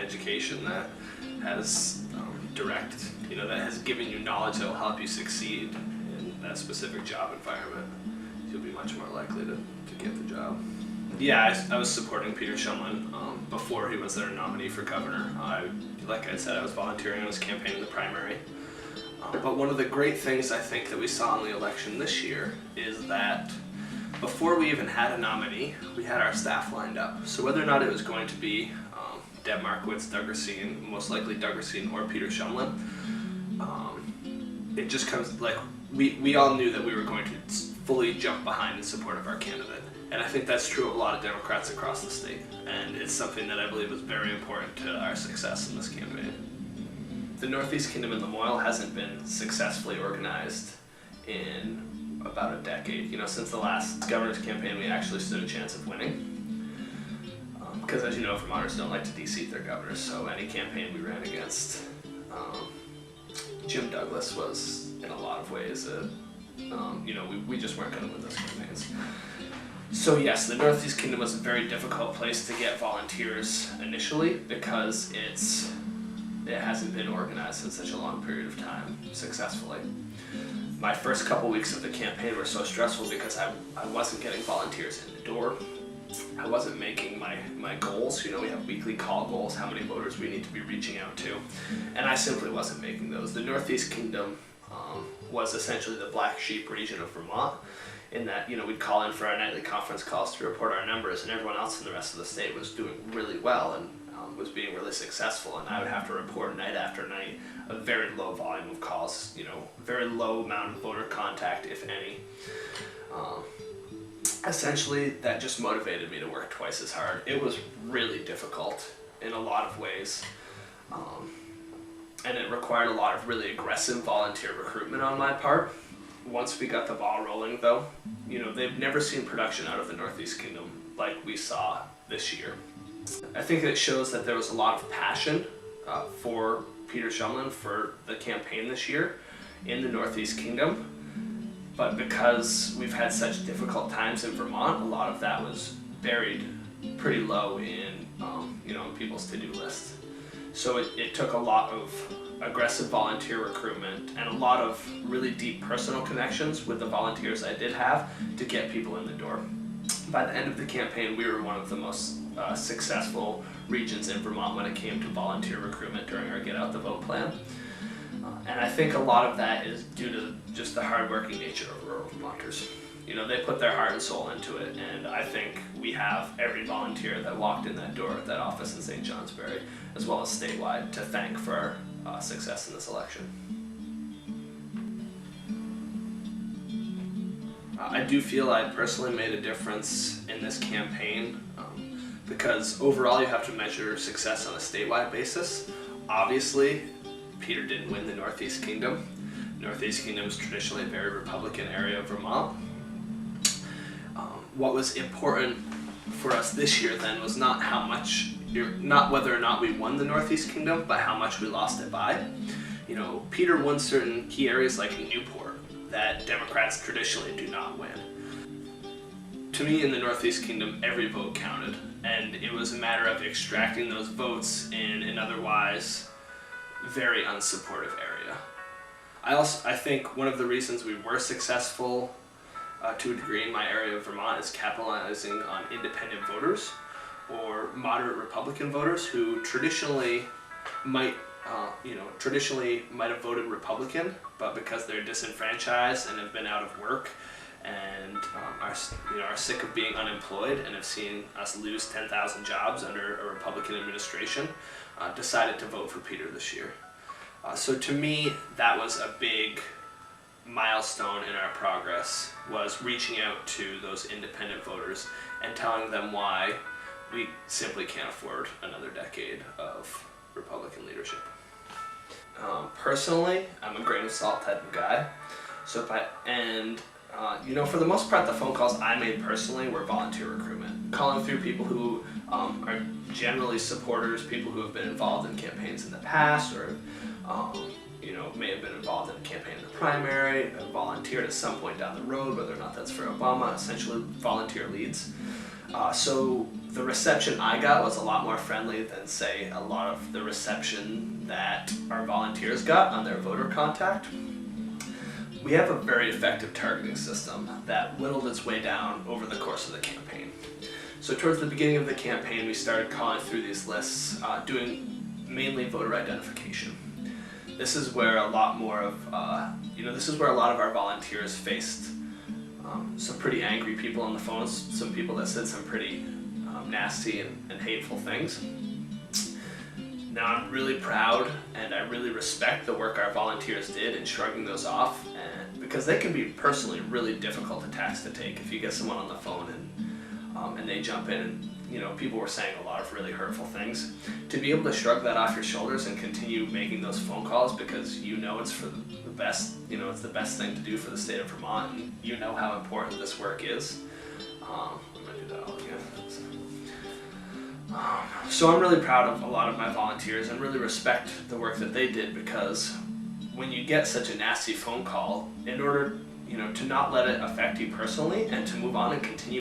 education that has that has given you knowledge that will help you succeed in that specific job environment, you'll be much more likely to get the job. Yeah, I was supporting Peter Shumlin before he was their nominee for governor. Like I said, I was volunteering on his campaign in the primary. But one of the great things I think that we saw in the election this year is that before we even had a nominee, we had our staff lined up. So whether or not it was going to be Deb Markowitz, Doug Racine, most likely Doug Racine or Peter Shumlin, it just comes like we all knew that we were going to fully jump behind in support of our candidate. And I think that's true of a lot of Democrats across the state. And it's something that I believe is very important to our success in this campaign. The Northeast Kingdom in Lamoille hasn't been successfully organized in about a decade. Since the last governor's campaign, we actually stood a chance of winning. Because as you know, Vermonters don't like to de-seat their governors, so any campaign we ran against, Jim Douglas was in a lot of ways, we just weren't going to win those campaigns. So yes, the Northeast Kingdom was a very difficult place to get volunteers initially because it hasn't been organized in such a long period of time successfully. My first couple weeks of the campaign were so stressful because I wasn't getting volunteers in the door. I wasn't making my goals. We have weekly call goals, how many voters we need to be reaching out to, and I simply wasn't making those. The Northeast Kingdom was essentially the black sheep region of Vermont, in that we'd call in for our nightly conference calls to report our numbers, and everyone else in the rest of the state was doing really well and was being really successful, and I would have to report night after night a very low volume of calls, very low amount of voter contact, if any. Essentially, that just motivated me to work twice as hard. It was really difficult in a lot of ways, and it required a lot of really aggressive volunteer recruitment on my part. Once we got the ball rolling, though, they've never seen production out of the Northeast Kingdom like we saw this year. I think it shows that there was a lot of passion for Peter Shumlin for the campaign this year in the Northeast Kingdom. But because we've had such difficult times in Vermont, a lot of that was buried pretty low in people's to-do list. So it took a lot of aggressive volunteer recruitment and a lot of really deep personal connections with the volunteers I did have to get people in the door. By the end of the campaign, we were one of the most successful regions in Vermont when it came to volunteer recruitment during our Get Out the Vote plan. And I think a lot of that is due to just the hardworking nature of rural Vermonters. They put their heart and soul into it, and I think we have every volunteer that walked in that door at that office in St. Johnsbury, as well as statewide, to thank for our success in this election. I do feel I personally made a difference in this campaign because overall you have to measure success on a statewide basis. Obviously, Peter didn't win the Northeast Kingdom. Northeast Kingdom is traditionally a very Republican area of Vermont. What was important for us this year then was not whether or not we won the Northeast Kingdom, but how much we lost it by. Peter won certain key areas like Newport that Democrats traditionally do not win. To me, in the Northeast Kingdom, every vote counted, and it was a matter of extracting those votes in an otherwise very unsupportive area. I think one of the reasons we were successful to a degree in my area of Vermont is capitalizing on independent voters or moderate Republican voters who traditionally might have voted Republican, but because they're disenfranchised and have been out of work and are sick of being unemployed and have seen us lose 10,000 jobs under a Republican administration, decided to vote for Peter this year. So to me, that was a big milestone in our progress, was reaching out to those independent voters and telling them why we simply can't afford another decade of Republican leadership. Personally, I'm a grain of salt type of guy. For the most part, the phone calls I made personally were volunteer recruitment, calling through people who are generally supporters, people who have been involved in campaigns in the past, or may have been involved in a campaign in the primary, volunteered at some point down the road, whether or not that's for Obama, essentially volunteer leads. So the reception I got was a lot more friendly than, say, a lot of the reception that our volunteers got on their voter contact. We have a very effective targeting system that whittled its way down over the course of the campaign. So towards the beginning of the campaign, we started calling through these lists, doing mainly voter identification. This is where a lot more of, this is where a lot of our volunteers faced some pretty angry people on the phones, some people that said some pretty nasty and hateful things. Now I'm really proud and I really respect the work our volunteers did in shrugging those off, and because they can be personally really difficult attacks to take if you get someone on the phone and they jump in and people were saying a lot of really hurtful things. To be able to shrug that off your shoulders and continue making those phone calls because it's for the best, it's the best thing to do for the state of Vermont, and you know how important this work is. I'm gonna do that all again. So I'm really proud of a lot of my volunteers and really respect the work that they did, because when you get such a nasty phone call, in order to not let it affect you personally and to move on and continue